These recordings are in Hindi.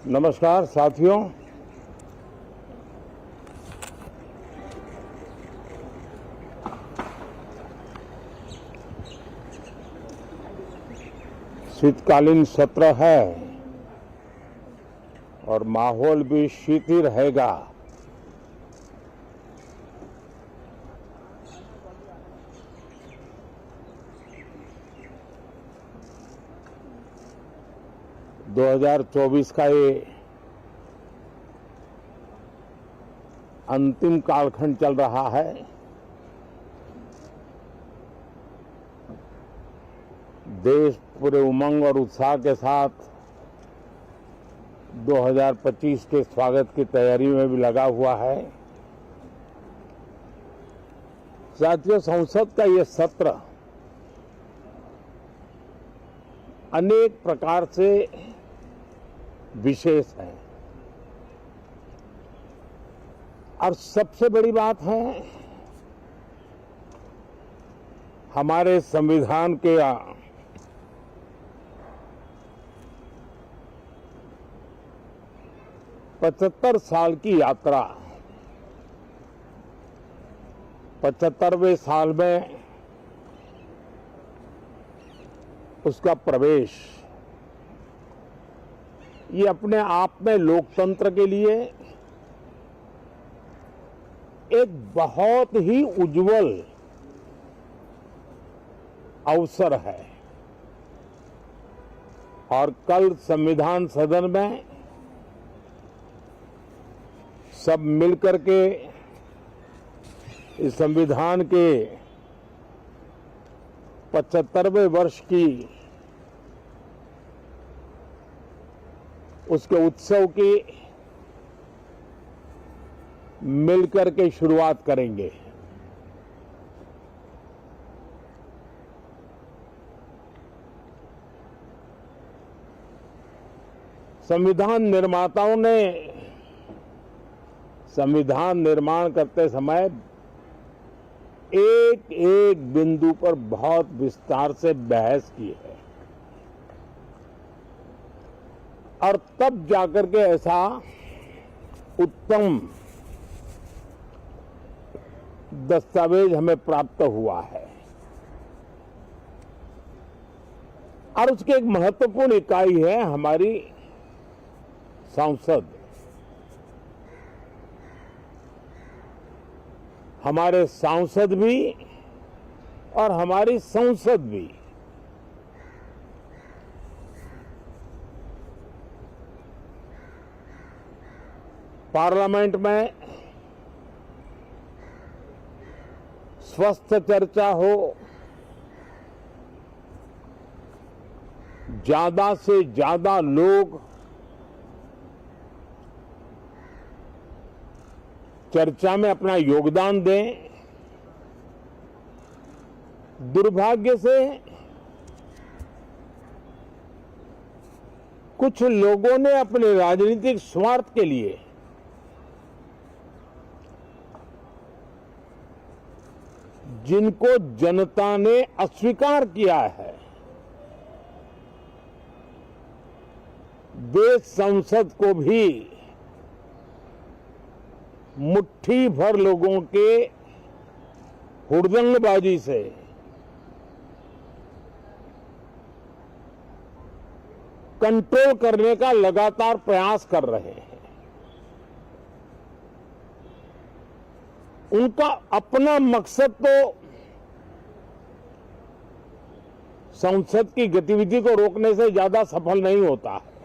नमस्कार साथियों। शीतकालीन सत्र है और माहौल भी शीत ही रहेगा। दो 2024 का ये अंतिम कालखंड चल रहा है। देश पूरे उमंग और उत्साह के साथ 2025 के स्वागत की तैयारी में भी लगा हुआ है। साथियों, संसद का ये सत्र अनेक प्रकार से विशेष है और सबसे बड़ी बात है, हमारे संविधान के 75 साल की यात्रा, 75वें साल में उसका प्रवेश, ये अपने आप में लोकतंत्र के लिए एक बहुत ही उज्जवल अवसर है। और कल संविधान सदन में सब मिलकर के इस संविधान के 75वें वर्ष की उसके उत्सव की मिलकर के शुरुआत करेंगे। संविधान निर्माताओं ने संविधान निर्माण करते समय एक एक बिंदु पर बहुत विस्तार से बहस की है और तब जाकर के ऐसा उत्तम दस्तावेज हमें प्राप्त हुआ है। और उसकी एक महत्वपूर्ण इकाई है हमारी संसद। हमारे सांसद भी और हमारी संसद भी पार्लियामेंट में स्वस्थ चर्चा हो, ज्यादा से ज्यादा लोग चर्चा में अपना योगदान दें। दुर्भाग्य से कुछ लोगों ने अपने राजनीतिक स्वार्थ के लिए जिनको जनता ने अस्वीकार किया है, वे संसद को भी मुट्ठी भर लोगों के हुड़दंगबाजी से कंट्रोल करने का लगातार प्रयास कर रहे हैं। उनका अपना मकसद तो संसद की गतिविधि को रोकने से ज्यादा सफल नहीं होता है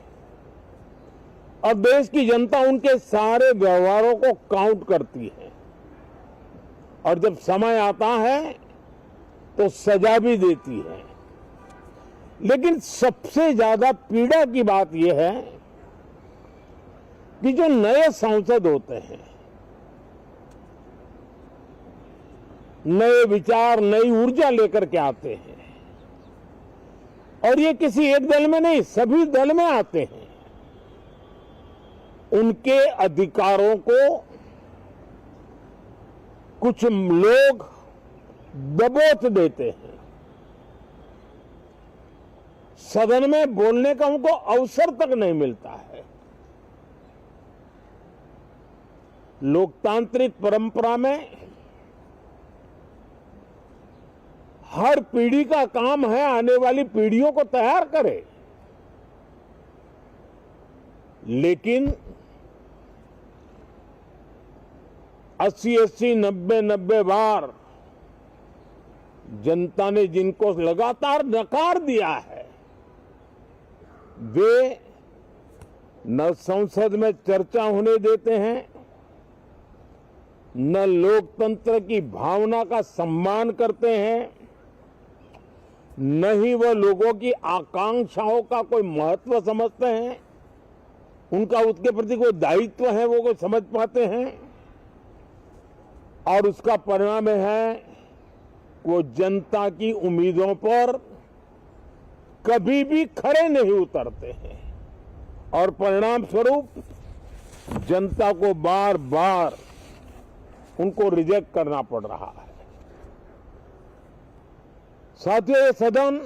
और देश की जनता उनके सारे व्यवहारों को काउंट करती है और जब समय आता है तो सजा भी देती है। लेकिन सबसे ज्यादा पीड़ा की बात यह है कि जो नए सांसद होते हैं, नए विचार, नई ऊर्जा लेकर के आते हैं और ये किसी एक दल में नहीं, सभी दल में आते हैं। उनके अधिकारों को कुछ लोग दबोच देते हैं। सदन में बोलने का उनको अवसर तक नहीं मिलता है। लोकतांत्रिक परंपरा में हर पीढ़ी का काम है आने वाली पीढ़ियों को तैयार करे, लेकिन 80-80, 90-90 बार जनता ने जिनको लगातार नकार दिया है, वे न संसद में चर्चा होने देते हैं, न लोकतंत्र की भावना का सम्मान करते हैं, न ही वह लोगों की आकांक्षाओं का कोई महत्व समझते हैं, उनका उसके प्रति कोई दायित्व है वो कोई समझ पाते हैं। और उसका परिणाम है वो जनता की उम्मीदों पर कभी भी खरे नहीं उतरते हैं और परिणाम स्वरूप जनता को बार बार उनको रिजेक्ट करना पड़ रहा है। साथियों, ये सदन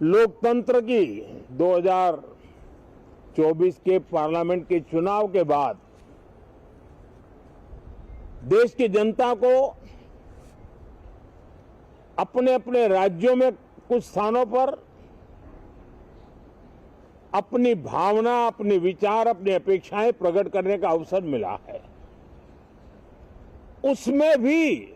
लोकतंत्र की 2024 के पार्लियामेंट के चुनाव के बाद देश की जनता को अपने अपने राज्यों में कुछ स्थानों पर अपनी भावना, अपने विचार, अपनी अपेक्षाएं प्रकट करने का अवसर मिला है। उसमें भी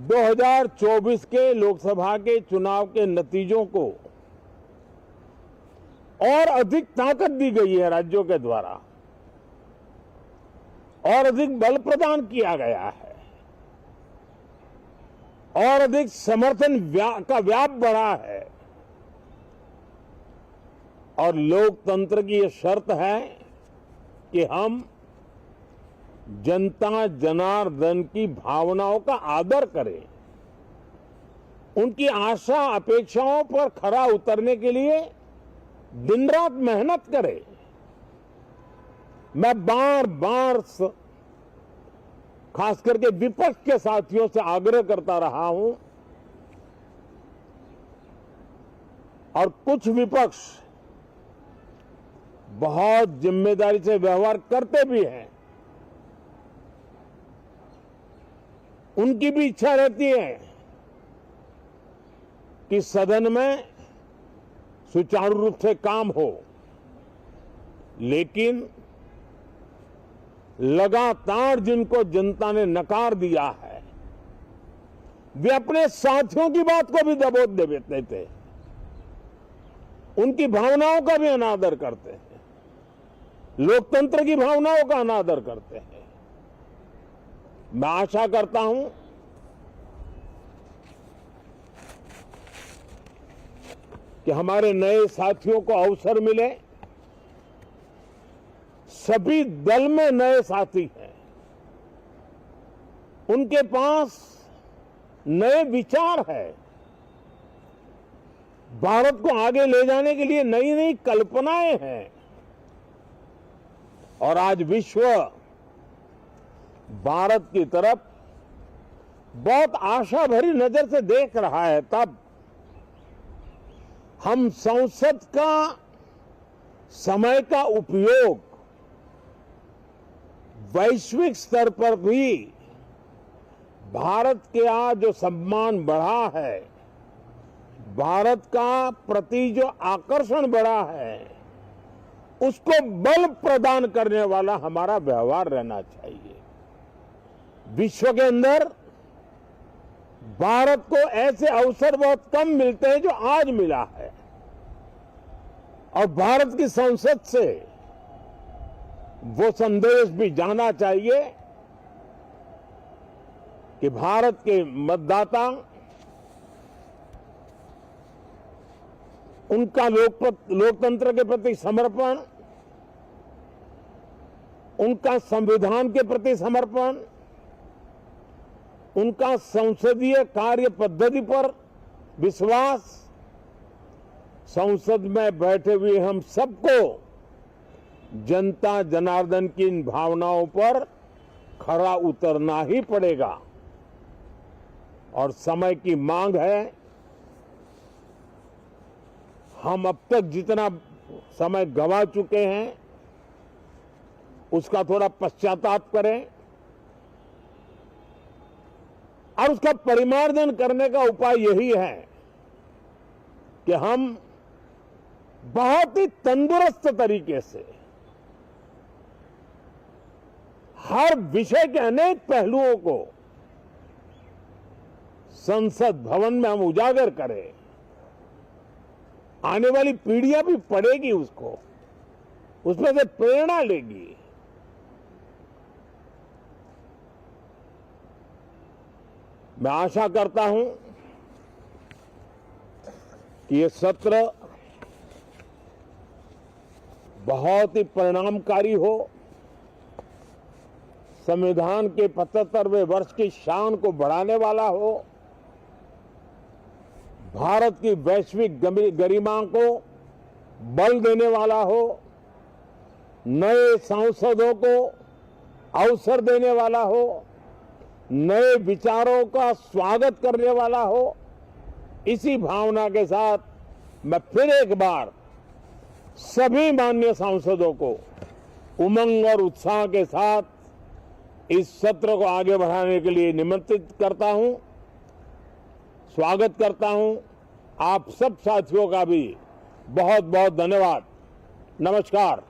2024 के लोकसभा के चुनाव के नतीजों को और अधिक ताकत दी गई है राज्यों के द्वारा और अधिक बल प्रदान किया गया है और अधिक समर्थन का व्याप बढ़ा है। और लोकतंत्र की यह शर्त है कि हम जनता जनार्दन की भावनाओं का आदर करें, उनकी आशा अपेक्षाओं पर खरा उतरने के लिए दिन रात मेहनत करें। मैं बार बार खास करके विपक्ष के साथियों से आग्रह करता रहा हूं और कुछ विपक्ष बहुत जिम्मेदारी से व्यवहार करते भी हैं। उनकी भी इच्छा रहती है कि सदन में सुचारू रूप से काम हो, लेकिन लगातार जिनको जनता ने नकार दिया है वे अपने साथियों की बात को भी दबोच देते थे, उनकी भावनाओं का भी अनादर करते हैं, लोकतंत्र की भावनाओं का अनादर करते हैं। मैं आशा करता हूं कि हमारे नए साथियों को अवसर मिले। सभी दल में नए साथी हैं, उनके पास नए विचार है, भारत को आगे ले जाने के लिए नई नई कल्पनाएं हैं। और आज विश्व भारत की तरफ बहुत आशा भरी नजर से देख रहा है, तब हम संसद का समय का उपयोग वैश्विक स्तर पर भी भारत के आज जो सम्मान बढ़ा है, भारत का प्रति जो आकर्षण बढ़ा है, उसको बल प्रदान करने वाला हमारा व्यवहार रहना चाहिए। विश्व के अंदर भारत को ऐसे अवसर बहुत कम मिलते हैं जो आज मिला है और भारत की संसद से वो संदेश भी जाना चाहिए कि भारत के मतदाता उनका लोकतंत्र के प्रति समर्पण, उनका संविधान के प्रति समर्पण, उनका संसदीय कार्य पद्धति पर विश्वास, संसद में बैठे हुए हम सबको जनता जनार्दन की इन भावनाओं पर खरा उतरना ही पड़ेगा। और समय की मांग है, हम अब तक जितना समय गंवा चुके हैं उसका थोड़ा पश्चाताप करें और उसका परिमार्जन करने का उपाय यही है कि हम बहुत ही तंदुरुस्त तरीके से हर विषय के अनेक पहलुओं को संसद भवन में हम उजागर करें। आने वाली पीढ़ियां भी पढ़ेगी उसको, उसमें से प्रेरणा लेगी। मैं आशा करता हूं कि ये सत्र बहुत ही परिणामकारी हो, संविधान के 75वें वर्ष की शान को बढ़ाने वाला हो, भारत की वैश्विक गरिमा को बल देने वाला हो, नए सांसदों को अवसर देने वाला हो, नए विचारों का स्वागत करने वाला हो। इसी भावना के साथ मैं फिर एक बार सभी माननीय सांसदों को उमंग और उत्साह के साथ इस सत्र को आगे बढ़ाने के लिए निमंत्रित करता हूं, स्वागत करता हूं। आप सब साथियों का भी बहुत बहुत धन्यवाद। नमस्कार।